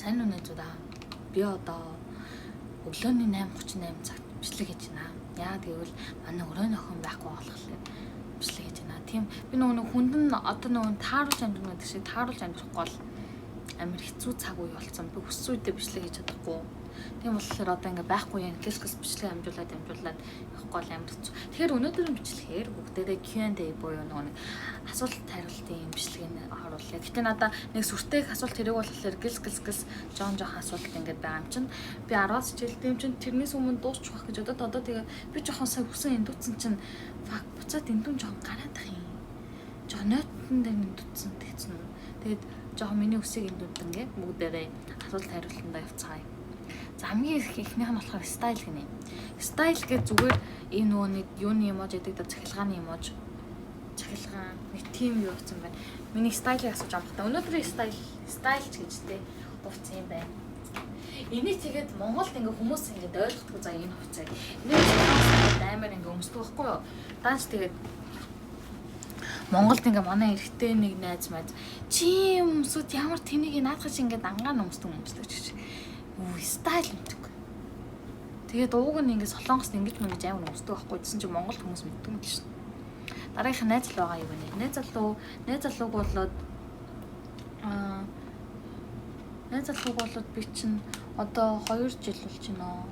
Сайн үнэ зуда. Би одоо өглөөний 8:38 цагт бичлэг хийж байна. Яагаад гэвэл манай өрөөний охин байхгүй болохоор бичлэг хийж байна. Тийм би нөгөө хүнд нь одоо нөгөө тааруулж амьдрах гэдэг шиг тааруулж амьдрахгүй бол амар хэцүү цаг үе болсон. Би хүссэн үедээ бичлэг хийж чадахгүй. Тийм болохоор одоо ингээ байхгүй юм класс бичлэг амжуулаад явахгүй бол амар хэцүү. Тэгэхээр өнөөдрийн бичлэгээр бүгдээрээ Q&A буюу нөгөө асуулт хариултын бичлэгийг оруулъя. Гэтэ надаа нэг сүртэй асуулт хэрэг болохоор гис жоон асуулт ингээд байгаа юм чинь би 10-аас хичээлтэй юм чинь тэрнээс өмнө дуусчих واخ гэж одоо тэгээ би жоохон сая хүсэн эндүцсэн чинь фак буцаад эндүн жоохон гараадах юм. Жоохон нойтон дээр эндүцсэн тэгсэн үү. Тэгээд жоохон миний үсийг эндүдэнгээ бүгдээрээ асуулт хариултандаа явцгаая. За хамгийн ихнийх нь болохоор стайл гинэ. Стайл гэж зүгээр энэ нөгөө нэг юуны эможи гэдэг да цахилгааны эможи. Цахилгаан нэг тим юу гэсэн байна. Миний стайлыг асууж байгаа юм. Өнөөдрийн стайлч гэжтэй хувцас юм байна. Энийг тэгээд Монголд ингээ хүмүүс ингээ ойлгохгүй за энэ хувцас. Энийг амар ингээ өмсдөг байхгүй юу? Даанч тэгээд Монголд ингээ манай эрэгтэй нэг найз маяг чи өмсөд ямар тэнийг наадах чи ингээ дангаан өмсдөг гэж. Үу стайл мэддэг. Тэгээд ууг нь ингээ солонгост ингэж мөнгөж амар өмсдөг байхгүй гэсэн чи Монголд хүмүүс мэддэг юм л шин. Дараагийнх найз л байгаа юм байна. Найз залууг болоод найз залууг болоод би чинь одоо 2 жил болж байна.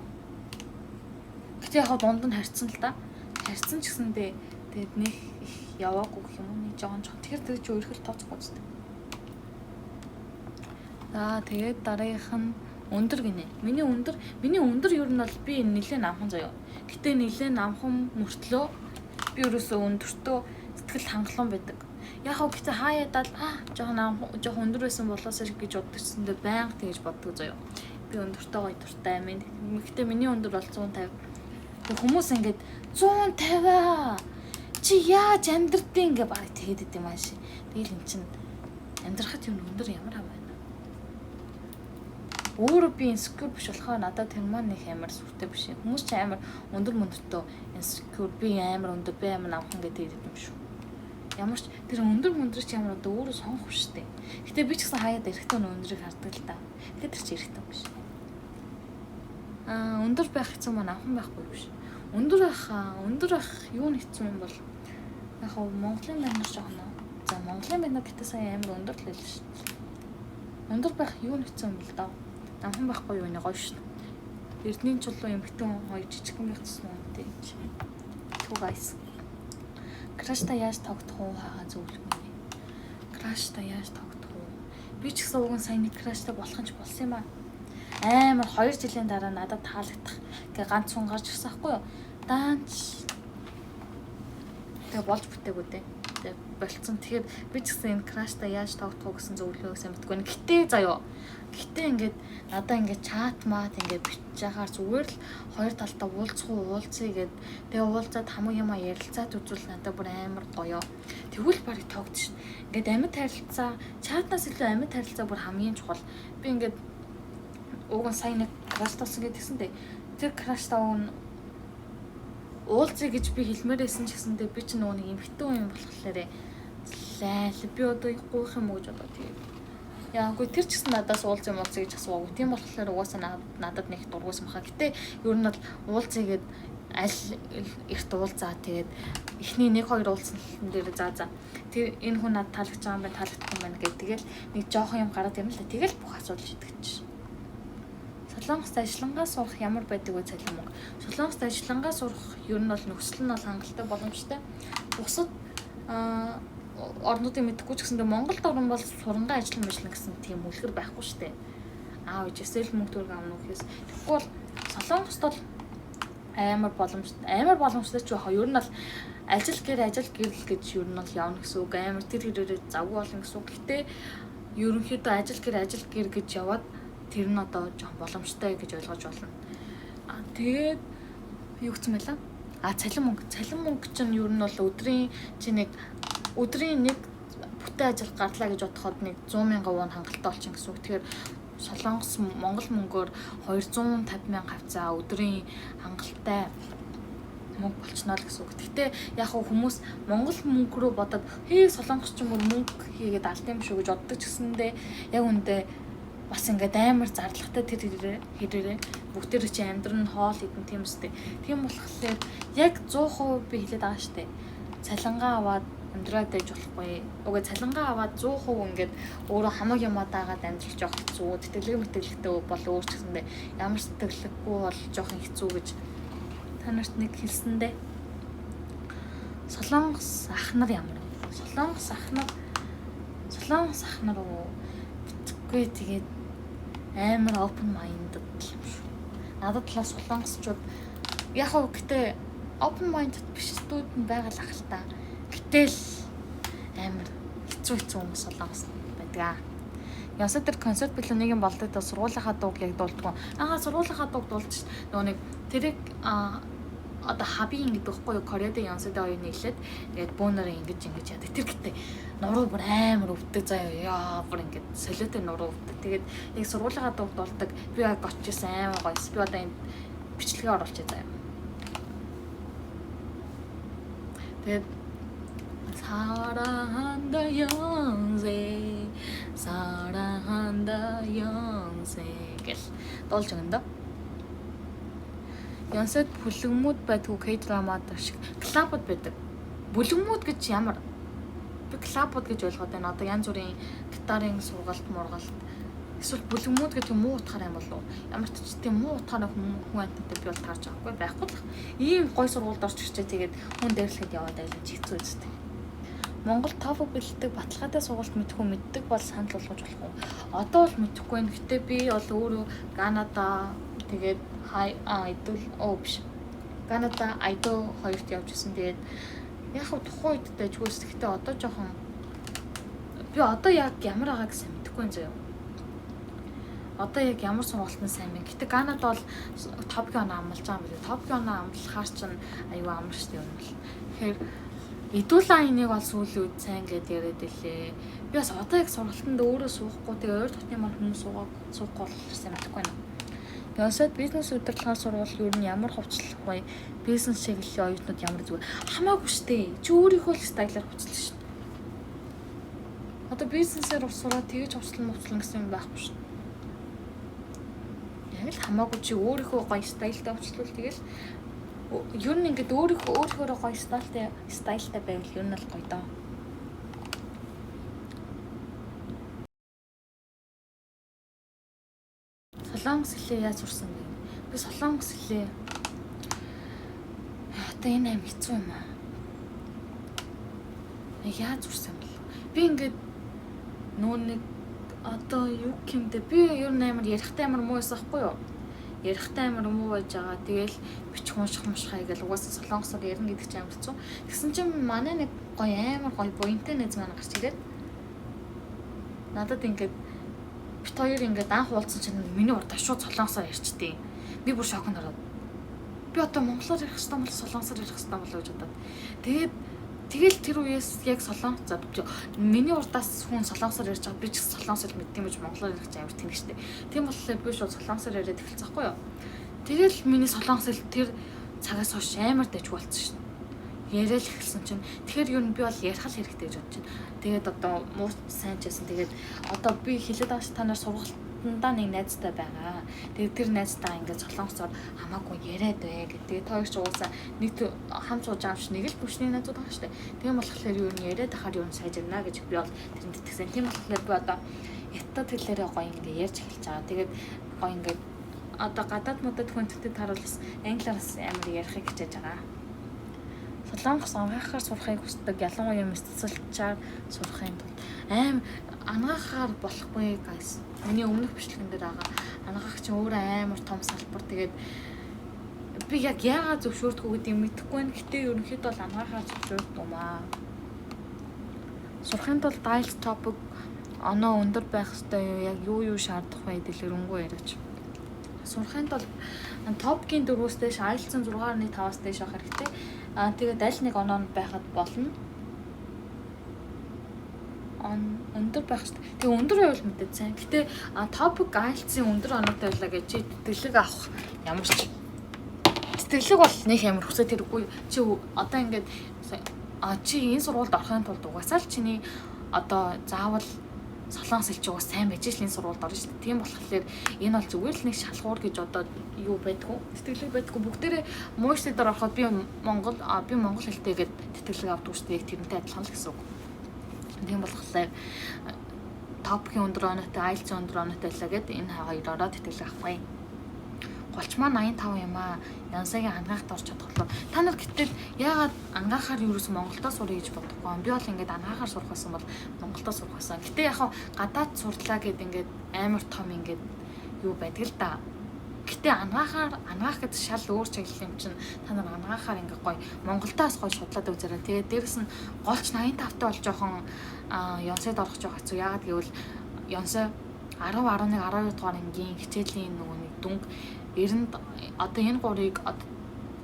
Гэтэ яг дунд нь харьцсан л да. Харьцсан ч гэсэндээ тэгээд нэг их яваагүй гэх юм уу нэг жоон. Тэгэхээр тэр чи өөрхөл тооцохгүй зү. За тэгээд дараагийнх нь өндөр гинэ. Миний өндөр ер нь бол би нэлээд намхан заяа. Гэтэ нэлээд намхан мөртлөө би ерөөсөө өндөртөө сэтгэл хангалуун байдаг. Яг хөө гэтээ хаяадал жоохон өндөр байсан болоосоо гэж боддогчсэндээ байнга тэгж боддог заяа. Би өндөртөө гоё дуртай юм. Гэтээ миний өндөр бол 150. Тэг хүмүүс ингээд 150 чи яаж амьдрдیں ингээ баг тэгээд идэм ааш. Тэгэл эн чин амьдрахад юм өндөр ямар аа байна. Өөрөө би insecure биш болохоор надад тэр маань нэг амар сүртэй биш юм. Хүмүүс ч амар өндөр мөндөртөө insecure би амар өндөр би амар намхан гэдэг юм шүү. Ямар ч тэр өндөр мөндөр ч ямар одоо өөрөө сонгох штеп. Гэтэ би ч гэсэн хаяад эрэхтэн өндрийг хардаг л та. Гэтэ тэр чи эрэхтэн биш. Өндөр байх хэцүү маань намхан байхгүй биш. Өндөр байх юу нь хэцүү юм бол яг хоо Монголын байнаар жоох нөө. За Монголын байнаар гэтээ сая амар өндөр л л шүү. Өндөр байх юу нь хэцүү юм бол даа. Намхан байхгүй юу нэ гоё шүү. Эрдний чулуу эмхтэн хоёр жижигхэн байхсан юм тий. Түү гайс. Крашта яаж тогтох уу хаага зөвлөгөө. Крашта яаж тогтох уу? Би ч гэсэн уг нь сайн нэг крашта болох ч болсон юм аа. Амар 2 жилийн дараа надад таалагдах гэ ганц хүн гарч ирсэн байхгүй юу? Даанч. Тэгээ болж бүтээгүй дээ. Тэгээ болцсон. Тэгэхээр би ч гэсэн энэ крашта яаж тогтох уу гэсэн зөвлөгөө сайн мэдгүй. Гэтэ заяа. Гэтэ ингээд надаа ингээд чат мат ингээд бичиж яхаар зүгээр л хоёр талдаа уулзъя гэд тэгээ уулзаад хамаг юм ярилцаад үзвэл надад бүр амар гоё. Тэгвэл барыг тогтчих. Ингээд амьд харилцаа чатнаас илүү амьд харилцаа бүр хамгийн чухал. Би ингээд уг нь сайн нэг краш толсон гэдгсэндээ тэр краш таун уулзъя гэж би хэлмээрсэн ч гэсэндээ би ч нөгөө нэг эмхтэн юм болохоор лайл би одоо гуйх юм уу гэж бодоо тэгээд яагүй тэр ч гэсэн надаас уулзъя гэж асуугаагүй. Тийм болохоор угаасаа надад нэг дургуйсан баха. Гэтэ ер нь бол уулзъя гэд аль эрт уулзаа тэгээд эхний 1-2 уулзсан дээр за тэр энэ хүн надад таалагдж байгаа юм байна таалагдах юм байна гэх тэгэл нэг жоох юм гараад юм л тэгэл бүх асуудал шийдэгдэж. Солонгост ажиллангаа сурах ямар байдаг вэ цалин мөнгө? Солонгост ажиллангаа сурах ер нь бол нөхцөл нь бол хангалттай боломжтой. Бусад орнуудыг мэдэхгүй ч гэсэндээ Монголд орон бол сурангаа ажиллана гэсэн тийм үлгэр байхгүй шүү дээ. Аав ижсэл мөнгө төгрөг авна уу гэхээс. Тэгэхгүй бол Солонгост бол амар боломжтой ч байхаа. Ер нь бол ажил гэрэл гэж ер нь бол явна гэсэн үг. Амар тэр хэрээрээ завгүй болно гэсэн үг. Гэтэ ерөнхийдөө ажил гэр гэж яваад тэр нь одоо жоох боломжтой гэж ойлгож болно. Тэгээд юу гэсэн мэлээ? Цалин мөнгө чинь ер нь бол өдрийн нэг бүтэн ажил гарлаа гэж бодоход нэг 100,000 вон хангалттай болчих гэсэн үг. Тэгэхээр Солонгос Монгол мөнгөөр 250,000 авцаа өдрийн хангалттай мөнгө болчихно л гэсэн үг. Гэтэ яг хүмүүс Монгол мөнгө рүү бодоод Солонгос ч юм уу мөнгө хийгээд алт юм шүү гэж боддог ч гэсэндээ яг үндэ бас ингээд амар зардлагтай тэр хэрээрээ бүгдээр чи амьдрын хоол идэн тийм үстэй. Тийм болохоор яг 100% би хэлээд байгаа штэ. Цалингаа аваад амьдраад байж болохгүй. Угаа цалингаа аваад 100% ингээд өөрөө хамаг юмаа даагаад амьдрч явах хэцүү. Мэтгэлэгтэй бол өөр ч гэсэндээ ямар сэтгэлэггүй бол жоохон хэцүү гэж та нарт нэг хэлсэндээ. Солонгос ах нар ямар вэ? Солонгос ах нар битггүй тэгээд амар open minded юм шүү. Надад талаа солонгосчууд яг хөө гэтээ open minded биш студент байгаад ах л та. Гэтэл амар хэцүү хүмүүс солонгос байдаг. Ясаа тэр концерт билүү нэг юм болдог та сургуулийнхаа дууг яг дуулдаг. Сургуулийнхаа дууг дуулж нөгөө нэг тэрийг одоо хабийн гэдэг байхгүй юу Кореадын Янсад оюуны хэлээд тэгээд бөөнөр ингэж яадаг. Тэр гэтээ нуруу бүр амар өвдөг заяа. Бүр ингэж солиотой нуруу өвдөг. Тэгээд яг сургуулийнхаа дууг дуулдаг. Би яг очижсэн амар гоёс. Би одоо энэ бичлэгээ оруулчих заяа. Тэгээд 사랑한다 연세 гэл дуулж өгнө. Янсад бүлэгмүүд байдгүй K-драмад шиг клабуд байдаг. Бүлэгмүүд гэж ямар? Би клабуд гэж ойлгоод байна. Одоо янз бүрийн гитарын сургалт, мургалт. Эсвэл бүлэгмүүд гэж муу утгаар юм болов уу? Ямар ч тийм муу утгаар хүн амттай би бол таарч байгаагүй байхгүй л. Ийм гой сургуульд орч ирчээ тэгээд хүн дээрлэхэд яваад байлаа жигцүү үстэй. Монгол TOEFL бэлддэг баталгаатай сургалт мэддэг бол санал болгож болох уу? Одоо бол мэдэхгүй байна. Гэтэ би бол өөрөө Канада тэгээд Канада Idol 2-т явж исэн. Тэгээд яг хөө тухайн үед дэжгүйс. Гэтэ одоо жоохон би одоо яг ямар байгаа гэсэн мэдэхгүй юм заяа. Одоо яг ямар сургалтын сайн бэ? Гэтэ Канада бол Токио оноо амлаж байгаа юм билээ. Токио оноо амлахаар чинь аюу амар штэ юм бол. Тэгэхээр Идүүлааныг бол сүүлийн үед сайн гэдээ яриад илээ. Би бас одоо яг сургалтанд өөрөө суухгүй тэгээ ойр дотны мар хүмүүс суухгүй болсон мэдэхгүй байна. Ясад бизнес удирдлагын сургууль юу н ямар хувцлах вэ? Бизнес чиглэлийн оюутнууд ямар зүгээр хамаагүй штэ. Чи өөрийнхөө л стайлаар хувцлах штэ. Одоо бизнесээр сураад тэгэж хувцлан гэсэн юм байхгүй штэ. Яг л хамаагүй чи өөрийнхөө гоё стайлтай хувцлуул тэгэл юу н ингээд өөрийнхөө гоё стайлтай байвал юу н л гоё доо. Солонгос хэлээ яаж сурсан бэ? Би солонгос хэлээ. Одоо энэ аим хэцүү юм аа. Яаж сурсан бэ? Би ингээд нэг одоо юу гэмдэ би ер нь амар ярихтай амар муу байсан хгүй юу? Ярихтай амар муу байж байгаа. Тэгэл бичих унших хайгээл угаасаа солонгосоор ярина гэдэг чинь амар хэцүү. Тэгсэн чинь манай нэг гоё амар гоё буянтай нэз маань гарч ирээд надад ингээд бит хоёр ингээд анх уулзсан чинь миний урдаа шууд солонгосоор ярьчихдээ. Би бүр шокнд ороод. Би одоо монголоор ярих хэвээр бол солонгосоор ярих хэвээр болоо гэж бодоод. Тэгэл тэр үеэс яг солонгос миний урдаас хүн солонгосоор ярьж байгаа би ч солонгосоор мэддэм гэж монголоор ярих чинь амар тэнэгчтэй. Тийм болохоор би шууд солонгосоор яриад эхэлсэн байхгүй юу. Тэгэл миний солонгос хэл тэр цагаас хойш амар дэжгүй болсон шин. Яриад эхэлсэн чинь тэгэхээр юу н би бол ярих л хэрэгтэй гэж бодож байна. Тэгээд одоо муу сайн ч байсан. Тэгээд одоо би хэлээд байгаа ш та нар сургалтандаа нэг найзтай байгаа. Тэгээд тэр найзтайгаа ингээд солонгосоор хамаагүй яриад бай гэдэг. Тоогч уусаа нэг хамт сууж байгаа ч нэг л бүшний найзууд байгаа штэ. Тийм болохоор юу н яриад ахаар юу н сайжирна гэж би бол тэрэнд итгэсэн. Тийм болохоор би одоо ятад хэлээрээ гоё ингээд ярьж эхэлж байгаа. Тэгээд гоё ингээд одоо гадаад модод хүндэтгэд таруул бас англиараас амар ярихыг хичээж байгаа. Солонгос ангаахаар сурахыг хүсдэг ялангуяа мэдсэлчээр сурахын тулд ангаахаар болохгүй guys. Миний өмнөх бичлэгэн дээр байгаа ангаах чинь өөрөө амар том салбар. Тэгээд би яг яагаад зөвшөөрдгөө гэдэг юм мэдэхгүй байна. Гэтэ ерөнхийдөө бол ангаахаар зөвшөөрдөг юм аа. Сурахын тулд IELTS topic оноо өндөр байх ёстой яг юу шаардах вэ дэлгэрэнгүй яриач. Сурахын тулд топгийн 4-өөс дээш IELTS-ын 6.5-аас дээш авах хэрэгтэй. Тэгээд аль нэг оноонд байхад болно. Өндөр байх шүү дээ. Тэгээ өндөр байвал мэдээд сайн. Гэтэ topic IELTS-ийн өндөр оноотой байлаа гэж чи тэтгэлэг авах ямар ч тэтгэлэг бол нэг амар хүсэж хэрэггүй. Чи одоо ингээд чи энэ сургуульд орохын тулд угаасаа л чиний одоо заавал солонгос хэлж байгаа сайн байж л энэ сургуульд орно шүү дээ. Тийм болохоор энэ бол зүгээр л нэг шалгуур гэж одоо юу байдгүй. Тэтгэлэг байдгүй. Бүгдээрээ мууштыг дээр ороход би Монгол хэлтэй гээд тэтгэлэг авдаг шүү дээ. Тэрнтэй адилхан л гэсэн үг. Тийм болохоор топгийн өндөр оноотой, IELTS өндөр оноотой байлаа гэд энэ хоёроо тэтгэлэг авах юм. Голч маань 85 юм аа. Янсагийн ангаахт орч чадхлаа. Та нар гэтэл яагаад ангаахаар юусэн Монголдоо сурах гэж бодохгүй юм. Би бол ингээд ангаахаар сурах байсан бол Монголдоо сурах байсан. Гэтэ яг гадаад сурлаа гэд ингээд амар том ингээд юу байдаг л да. Гэтэ ангаах гэдэг шал өөр чиглэл юм чинь та нар ангаахаар ингээд гоё Монголдоос гоё судлаад үзээрэй. Тэгээд дээрэс нь голч 85 таа бол жоохон Янсад орох жоох хэцүү. Яагаад гэвэл Янсаа 10, 11, 12 дугаар ангийн хичээлийн нөгөө нэг дүнг 90 одоо энэ гурыг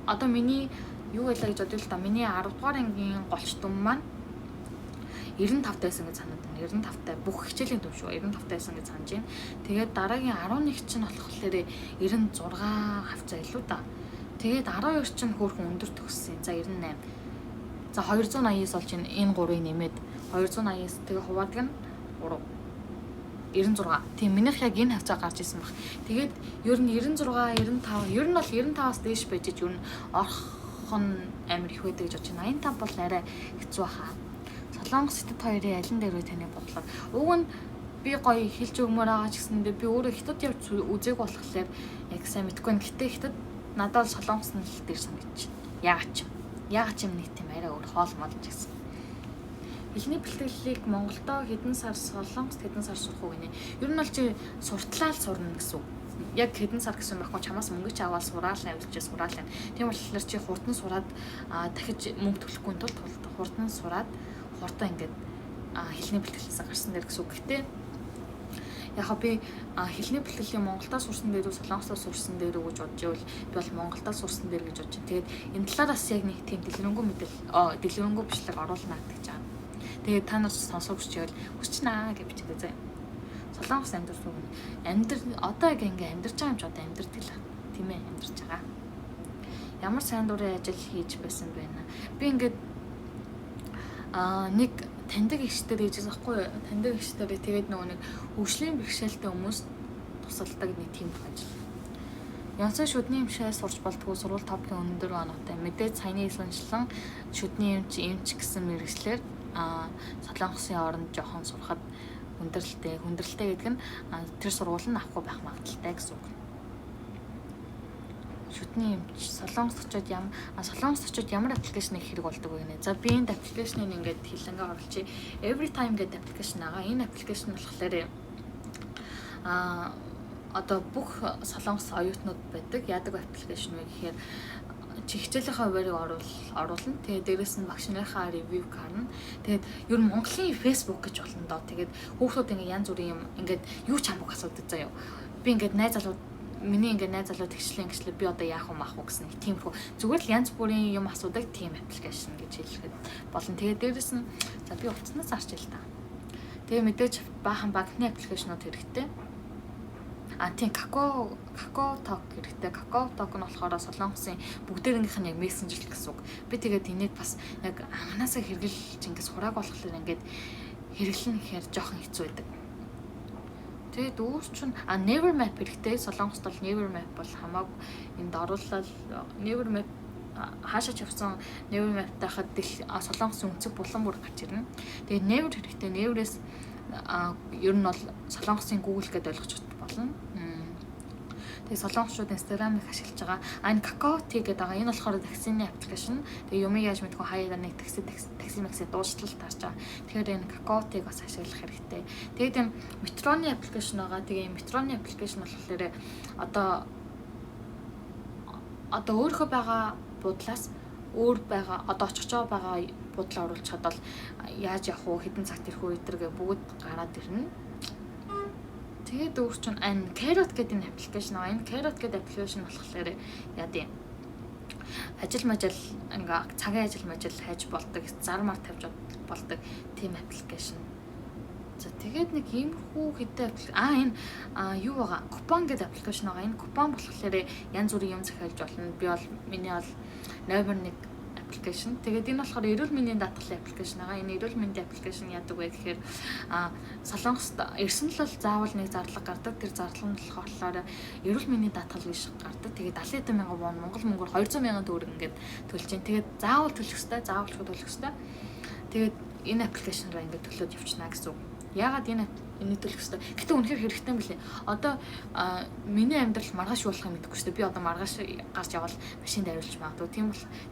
одоо миний юу байлаа гэж бодъё л та. Миний 10 дугаар ангийн голч дүн маань 95 тайсан гэж санаад байна. 95 тай бүх хичээлийн дүн шүү. 95 тайсан гэж санаж байна. Тэгээд дараагийн 11 чинь болохоор 96 хавцаа илүү да. Тэгээд 12 чинь хөөрхөн өндөр төгссөн. За 98. За 280-аас болж энэ гурыг нэмээд 280-аас тэгээ хуваадаг нь 3 96. Тийм минийх яг энэ хавцаа гарч исэн баг. Тэгээд ер нь 96, 95, ер нь бол 95-аас дээш байж ер нь орох нь амар их байдаг гэж бодож байна. 85 бол арай хэцүү хаа. Солонгос хятад хоёрын алин дээр үе таны бодлоор уг нь би гоё хэлж өгмөр байгаа ч гэсэндээ би өөрөө хятад явж үзег болохоор яг сайн мэдгүй. Гэтэ хятад надад солонгос нь л дээр санагдчих. Яагаад ч юм нэг тийм арай өөр хоол мал гэсэн. Эхний бэлтгэлийг Монголдоо хэдэн сар, Солонгост хэдэн сар сурах уу гинэ. Ер нь бол чи суртлаа л сурна гэсэн үг. Яг хэдэн сар гэсэн байхгүй чамаас мөнгө ч аваад сураал авилж сураал. Тийм болохоор чи хурдан сураад дахиж мөнгө төлөхгүй тул хурдан сураад хурдан ингээд хэлний бэлтгэлээс гарсан дээр гэсэн үг. Гэтэ яг би хэлний бэлтгэлийн Монголдоо сурсан дээр үү Солонгосоо сурсан дээр үү гэж бодож байвал би бол Монголдоо сурсан дээр гэж бодож байна. Тэгээд энэ талаараас яг нэг тийм дэлгэрэнгүй дэлгэрэнгүй бичлэг оруулна гэж байгаа. Тэгээд та нар сонсох хүсчихвэл хүсчнаа гэж бичээд заяа. Солонгос одоо яг ингээ амьдарч байгаа юм ч одоо амьдардаг л тийм ээ амьдарч байгаа. Ямар сайн дурын ажил хийж байсан байна. Би ингээд нэг таньдаг ихтэй дэжээс ахгүй таньдаг ихтэй тэгээд нөгөө нэг хөгжлийн бэрхшээлтэй хүмүүс тусалдаг нэг тийм ажил. Янсаа шүдний эмчээ сурч болтгоо сурвал топгийн өндөр оноотой мэдээж саяны илэнчлэн шүдний эмч гэсэн мэргэжлэр Солонгосын оронд жоохон сурахад хүндрэлтэй гэдэг нь тэр сургууль нь авахгүй байх магадaltaй гэсэн үг. Шүдний эмч Солонгос очоод ямар аппликейшн хэрэг болдог вэ гэнэ. За би энэ аппликейшнийг ингээд хилэнгээ оруулчих. Every time гэдэг аппликейшн байгаа. Энэ аппликейшн болохоор одоо бүх Солонгос оюутнууд байдаг. Яадаг аппликейшн вэ гэхээр чи хичээлийнхаа хуваарийг оруулна. Тэгээд дээрэс нь багш нарын ревю гарна. Тэгээд ер нь Монголын Facebook гэж болно доо. Тэгээд хүүхдүүд ингээд янз бүрийн юм ингээд юу ч хамаагүй асуудаг заяа. Би ингээд миний найз залуу тэгшлэн би одоо яах вэ гэсэн нэг тиймэрхүү зүгээр л янз бүрийн юм асуудаг тийм аппликейшн гэж хэлэхэд болно. Тэгээд дээрэс нь за би утаснаас харж ил та. Тэгээ мэдээж баахан банкны аппликейшнууд хэрэгтэй. Тийм Kakao Talk хэрэгтэй. Kakao Talk нь болохоор Солонгосын бүгдээрийнх нь яг мессенжер гэсэн үг. Би тэгээд энийг бас яг анханасаа хэрэглэж ингээд сурааг болохоор ингээд хэрэглэн гэхээр жоохон хэцүү байдаг. Тэгээд дүүс чинь Never Map хэрэгтэй. Солонгост бол Never Map бол хамаагүй энд оруулаад Never Map хаашаа ч явсан Never Map-тай хад Солонгосын өнцөг булан бүр гарч ирнэ. Тэгээд Never хэрэгтэй. Never-ээс ер нь бол Солонгосын Google гэдээ ойлгож болно. Тэгээ солонгосчууд Instagram-ыг ашиглаж байгаа. Энэ Kakao Tea гэдэг байгаа. Энэ болохоор таксины аппликейшн. Тэгээ юмыг яаж мэдгүй хаяа нэг такси дуурчлалт тарж байгаа. Тэгэхээр энэ Kakao Tea-г бас ашиглах хэрэгтэй. Тэгээд энэ метроны аппликейшн байгаа. Тэгээ метроны аппликейшн болохоор одоо өөрөө байгаа буудлаас өөр байгаа одоо очих байгаа буудлаа оруулж чадвал яаж явах вэ? Хэдэн цагт ирэх вэ? Эдгээр бүгд гараад ирнэ. Тэгээд өөр чинь Carrot гэдэг энэ аппликейшн байгаа. Энэ Carrot гэдэг аппликейшн болохоор яа гэв ажил ингээ цагийн ажил хайж болдог, зармаар тавьж болдог тийм аппликейшн. За тэгээд нэг иймэрхүү хэдэн энэ юу байгаа? Купон гэдэг аппликейшн байгаа. Энэ купон болохоор янз бүрийн юм захиалж болно. Би бол миний бол номер 1 аппликейшн. Тэгээд энэ болохоор эрүүл мэндийн даатгалын аппликейшн байгаа. Энэ эрүүл мэндийн аппликейшн яадаг вэ гэхээр Солонгост ирсэн л бол заавал нэг зарлага гардаг. Тэр зарлага нь болохоор эрүүл мэндийн даатгал биш гардаг. Тэгээд 70,000 вон Монгол мөнгөөр 200,000 төгрөг ингээд төлж чинь. Тэгээд заавал төлөх ёстой, заавал төлөх ёстой. Тэгээд энэ аппликейшнраа ингээд төлөөд явчихна гэсэн үг. Яагаад энэ төлөх ёстой? Гэтэ үнэхээр хэрэгтэй юм билээ. Одоо миний амьдрал маргааш болохыг мэдэхгүй шүү дээ. Би одоо маргааш гарч явал машинд авиулж магадгүй.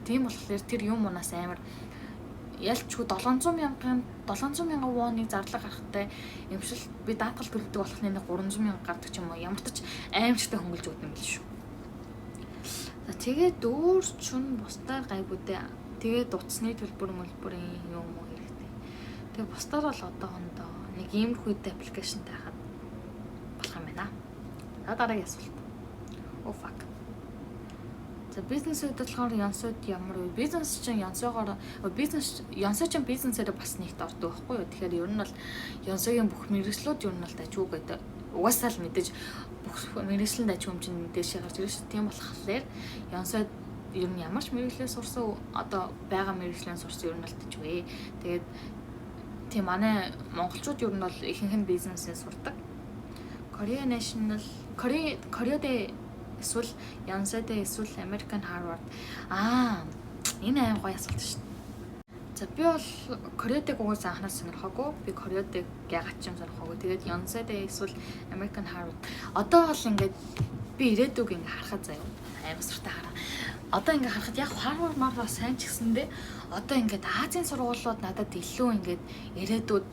Тийм болохоор тэр юм унаас амар ялчгүй 700,000 воныг зарлага гарахтай юмшил би даатгал төлдөг болох нэг 300,000 гардаг ч юм уу. Ямар ч аимшигтай хөнгөлж өгдөг юм биш шүү. За тэгээд дүүрчүн бусдаар гайгуудаа тэгээд утасны төлбөрийн юм уу хэрэгтэй. Тэгээд бусдаар бол одоохондоо нэг иймэрхүү аппликейшнтэй хаад болох юм байна. За дараагийн асуулт. Oh fuck. За бизнесүүд болохоор янсууд ямар вэ? Бизнес чинь янсоогоор янсаа чинь бизнесээр бас нэгт ордог байхгүй юу? Тэгэхээр ер нь бол янсогийн бүх мэргэжлүүд ер нь бол дажгүй гэдэг. Угаасаа л мэдээж бүх мэргэжлийн дажгүй юм чинь мэдээж гарч ирж шүү. Тийм болохоор янсууд ер нь ямар ч мэргэжлээ сурсан одоо байгаа мэргэжлээ сурсан ер нь бол дажгүй. Тэгээд тийм манай монголчууд ер нь бол ихэнх нь бизнесээ сурдаг. Korean National, Koreaday эсвэл Yonseiday эсвэл American Harvard. Энэ аим гоё асуулт шүү дээ. За би бол Koreaday угаас анханаас сонирхоогүй. Би Koreaday ягаад ч юм сонирхоогүй. Тэгээд Yonseiday эсвэл American Harvard. Одоо бол ингээд би ирээдүг ингээ харахад заяа. Аймаг суртаа хараа. Одоо ингээ харахад яг Harvard Marvard сайн ч гэсэндээ одоо ингээд Азийн сургуулиуд надад илүү ингээд ирээдүйд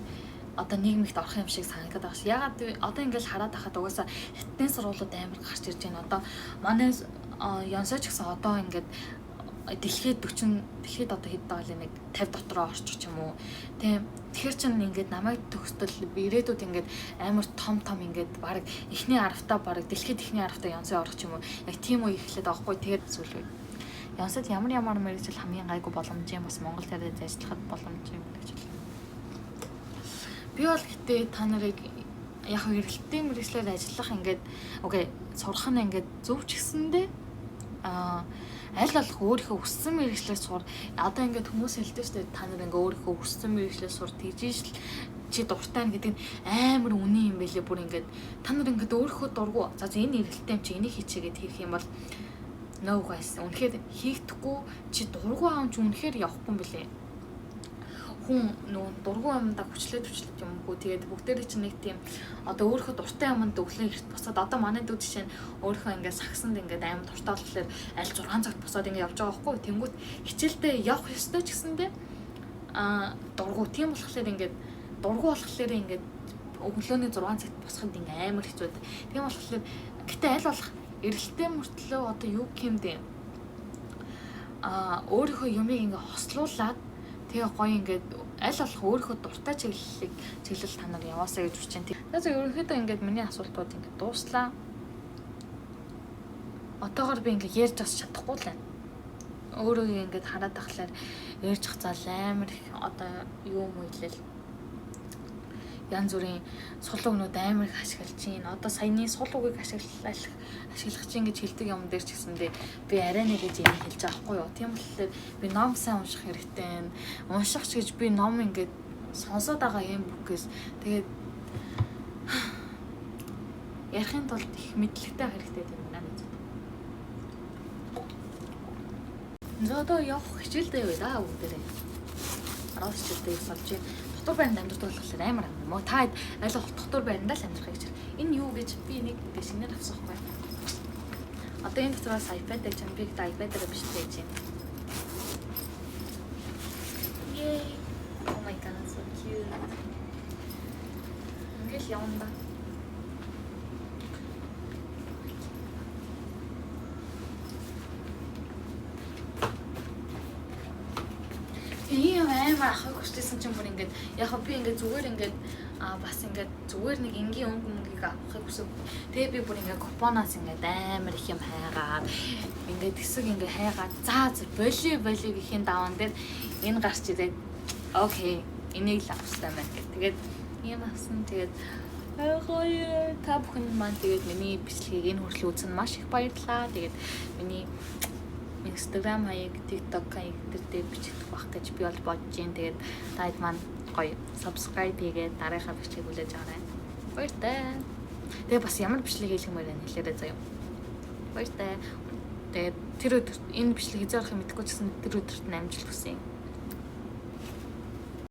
одоо нийгмигт орох юм шиг санагдаад байгаа ш. Ягаад одоо ингээд хараад байхад угаасаа хятадын сургуулиуд амар гарч ирж байна. Одоо манай Yonsei ч гэсэн одоо ингээд дэлхийд одоо хэд байгаа нэг 50 дотроо орчих ч юм уу. Тэгэхээр чинь ингээд намайг төгсдөл ирээдүйд ингээд амар том ингээд баг эхний 10-таа баг дэлхийд эхний 10-таа Yonsei орох ч юм уу. Яг тийм үе эхлээд байгаа хгүй. Тэгээд зүйлгүй. Yonseiд ямар мэргэжил хамгийн гайгүй боломж юм бас Монгол дээр ажиллахад боломж юм гэж байна. Би бол гэтээ та нарыг яг эргэлтийн мэргэжлээр ажиллах ингээд сурах нь ингээд зөв ч гэсэндээ аль болох өөрийнхөө хүссэн мэргэжлээр сур. Одоо ингээд хүмүүс хэлдэг шүү дээ. Та нар ингээд өөрийнхөө хүссэн мэргэжлээр сур тэгжиж л чи дуртай нь гэдэг нь амар үний юм байлээ. Бүр ингээд та нар ингээд өөрийнхөө дургу. За энэ эргэлттэй юм чи энийг хийчихэд хийх юм бол no guys. Үнэхээр хийхдэггүй чи дургу аав чи үнэхээр явахгүй юм билээ. Хүн нөгөө дургу амдаа хүчлээд юмгүй. Тэгээд бүгдээрээ чинь нэг тийм одоо өөрийнхөө дуртай юмд өглөө эрт босоод одоо манай дүү жишээ нь өөрийнхөө ингээд сагсанд ингээд амар дуртай болохоор аль 6 цагт босоод ингээд явж байгаа байхгүй. Тэнгүүт хичээлдээ явах ёстой ч гэсэндээ дургу тийм болохоор ингээд дургу болохоор ингээд өглөөний 6 цагт босоход ингээд амар хэцүү. Тийм болохоор гэтээ аль болох эргэлттэй мөртлөө одоо юу гэмдэ өөрийнхөө юмыг ингээд хослуулад тэгээ гоё ингээд аль болох өөрийнхөө дуртай чиглэл та нар яваасаа гэж хүсэж байна. Тэгээд ерөнхийдөө ингээд миний асуултууд ингээд дууслаа. Отоогоор би ингээд ярьж бас чадахгүй л байна. Өөрөө ингээд хараад тахлаар ярьж хацаал амар их одоо юу юм хэлээл янз бүрийн сул өгнүүд амар их ашиглаж чинь. Одоо саяны сул үгийг ашиглах чинь гэж хэлдэг юм дээр ч гэсэндээ би арай нэг гэж юм хэлж байгаа хгүй юу. Тийм болохоор би ном сайн унших хэрэгтэй. Унших ч гэж би ном ингээд сонсоод байгаа юм бүкээс тэгээд ярихын тулд их мэдлэгтэй хэрэгтэй юм байна гэж. Зодоо явах хичээлтэй бай да бүгдээрээ. Араас хичээлтэй болж дотор байранд амьдрах болохоор амар юм уу? Та аль болох дотор байрандаа л амьдрах гэж. Энэ юу гэж би нэг шинээр авсан байхгүй. Одоо энэ дотроос iPad гэж би iPad-аар биш байж байна. Yay! Oh my god, so cute. Ингээл явна. Амар ахыг хүссэн чинь бүр ингээд яг би ингээд зүгээр ингээд бас ингээд зүгээр нэг энгийн өнгөмгийг авахыг хүсв. Тэгээ би бүр ингээд купоноос ингээд амар их юм хайгаад ингээд хэсэг ингээд хайгаад за боли гэхийн даван дээр энэ гарч ирээд окей энийг л авсан байна гэх. Тэгээд ийм авсан. Тэгээд гоё та бүхэн маань тэгээд миний бичлэгийг энэ хүртэл үзсэн маш их баярлалаа. Тэгээд миний Instagram хаяг, TikTok хаяг дээр бичих байх гэж би бол бодож байна. Тэгээд таад маань гоё subscribe хийгээд дараагийн бичлэгийг хүлээж аваарай. Баяртай. Тэгээ бас ямар бичлэг хийлгэмээр байна хэлээрэй заяа. Баяртай. Тэгээд тэр өдөр энэ бичлэг хийж авах юм мэдгүй ч гэсэн тэр өдөрт нь амжилт хүсье.